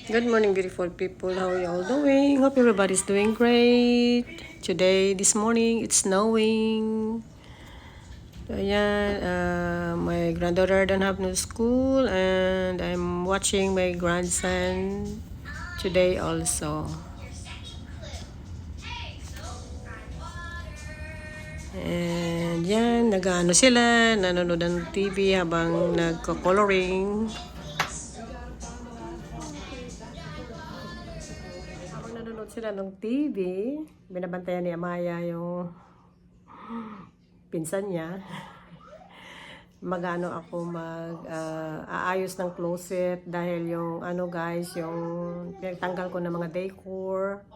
Good morning, beautiful people. How are you all doing? Hope everybody's doing great. Today, this morning, it's snowing. So, ayan, my granddaughter don't have no school and I'm watching my grandson today also. And yan, nag-ano sila, nanonood ng TV habang nagko-coloring. Habang nanonood sila ng TV, binabantayan ni Amaya yung pinsan niya. Magano ako aayos ng closet dahil yung ano guys, yung pinagtanggal ko ng mga decor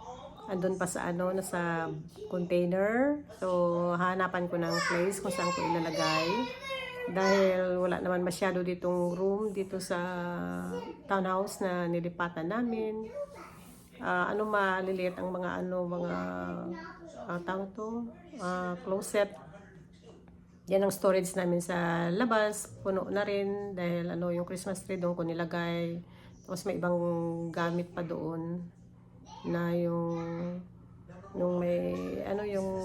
andun pa sa ano, nasa container. So hanapan ko ng place kung saan ko ilalagay dahil wala naman masyado ditong room dito sa townhouse na nilipatan namin. Ano maliliit ang mga tawag to, closet. Yan ang storage namin sa labas. Puno na rin dahil ano, yung Christmas tree doon ko nilagay. Tapos may ibang gamit pa doon na yung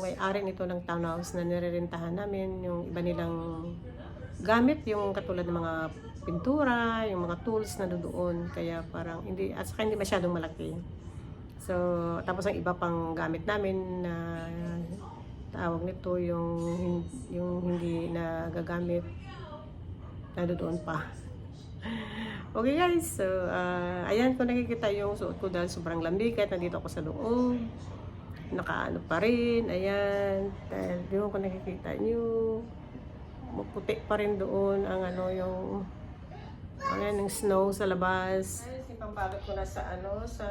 may-ari nito ng townhouse na nirerentahan namin, yung iba nilang gamit, yung katulad ng mga pintura, yung mga tools na doon. Kaya parang hindi, at saka hindi masyadong malaki. So, tapos ang iba pang gamit namin na tawag nito yung hindi na gagamit na doon pa. Okay guys, so ayan, kung nakikita yung suot ko dahil sobrang lamig kahit nandito ako sa loob, nakaano pa rin, ayan, dahil yung kung nakikita nyo, maputi pa rin doon ang ano yung ayan, yung snow sa labas. Ipambalot ko na sa ano, sa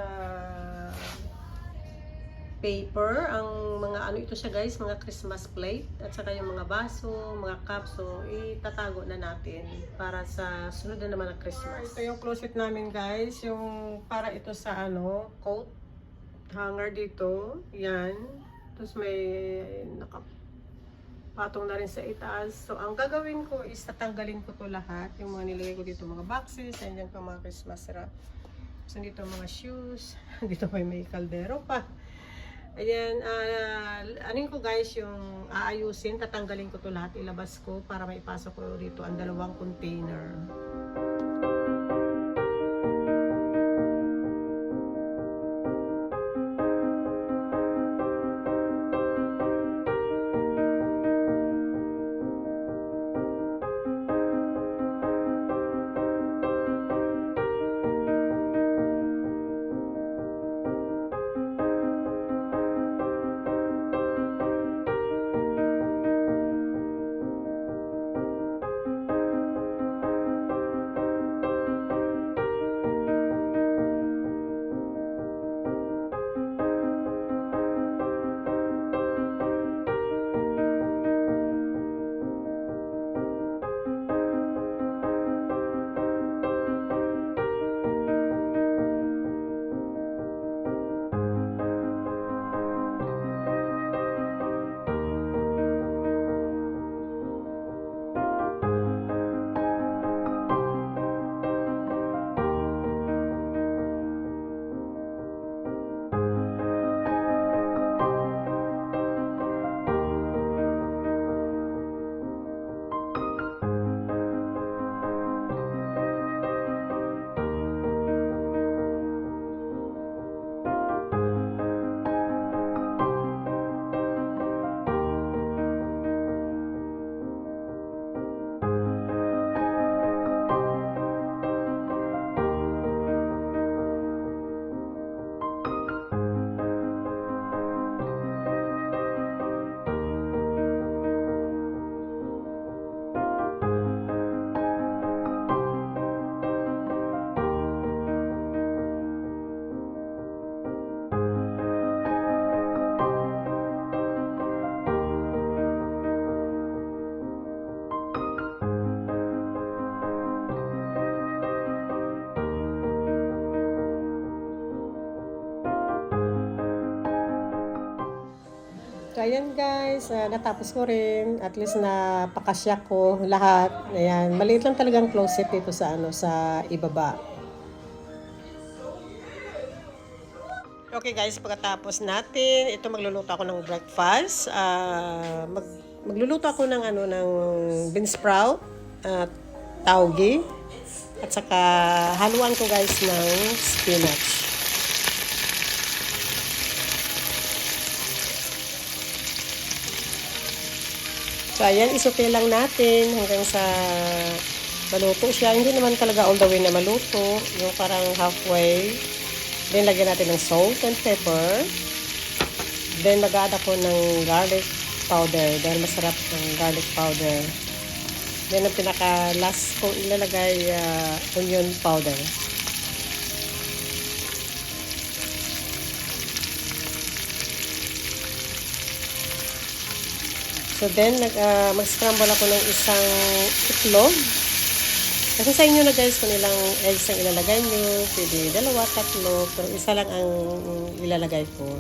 paper ang mga ano ito siya guys, mga Christmas plate at saka yung mga baso, mga cups, so itatago na natin para sa sunod na naman na Christmas. Ito yung closet namin guys, yung para ito sa ano, coat hanger dito, yan. Tapos may nakapatong na rin sa itaas. So ang gagawin ko is tatanggalin ko to lahat, yung mga nilagay ko dito, mga boxes, and yan pa mga Christmas wrap. So dito mga shoes, dito may kaldero pa. Ayan, anin ko guys yung aayusin, tatanggalin ko to lahat, ilabas ko para maipasok ko dito ang dalawang container. So, ayan guys, natapos ko rin. At least napakasya ko lahat. Ayan, maliit lang talagang closet dito sa ano, sa ibaba. Okay guys, pagkatapos natin, ito magluluto ako ng breakfast. Magluluto ako ng ng bean sprout at tauge at saka haluan ko guys ng spinach. So ayan, isuti lang natin hanggang sa maluto siya. Hindi naman talaga all the way na maluto, yung parang halfway. Then, lagyan natin ng salt and pepper. Then, mag-add ako ng garlic powder. Dahil masarap ng garlic powder. Then, ang pinaka-last kong ilalagay, onion powder. So, then, mag-scramble ako ng isang itlog. Kasi sa inyo na guys, kung ilang eggs ang ilalagay nyo, pwede 2, 3, pero isa lang ang ilalagay ko.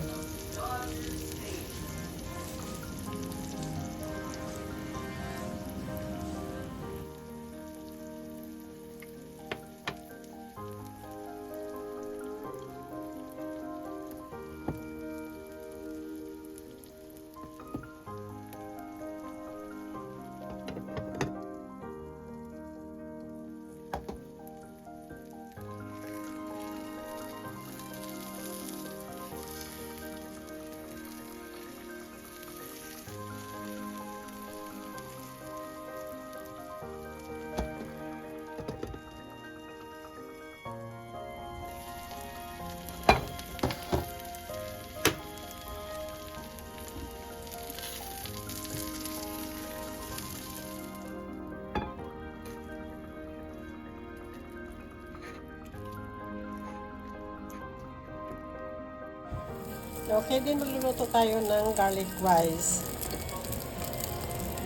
Okay din, magluluto tayo ng garlic rice.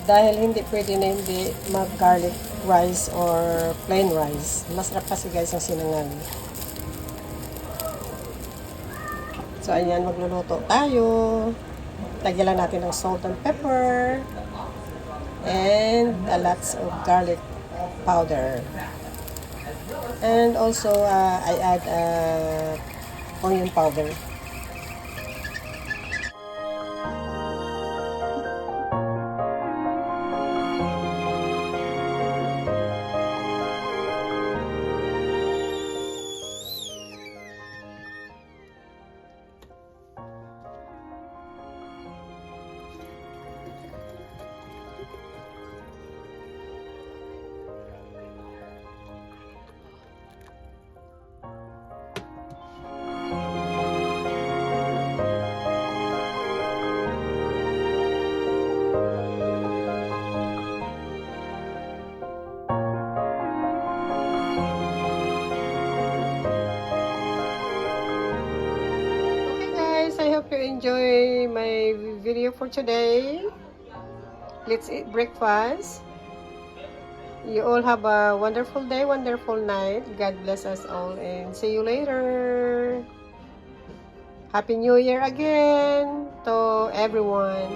Dahil hindi pwede na hindi mag-garlic rice or plain rice. Masarap kasi guys yung sinangag. So ayan, magluluto tayo. Lagyan lang natin ng salt and pepper. And a lots of garlic powder. And also, I add onion powder. I hope you enjoy my video for today. Let's eat breakfast. You all have a wonderful day, wonderful night. God bless us all and see you later. Happy New Year again to everyone.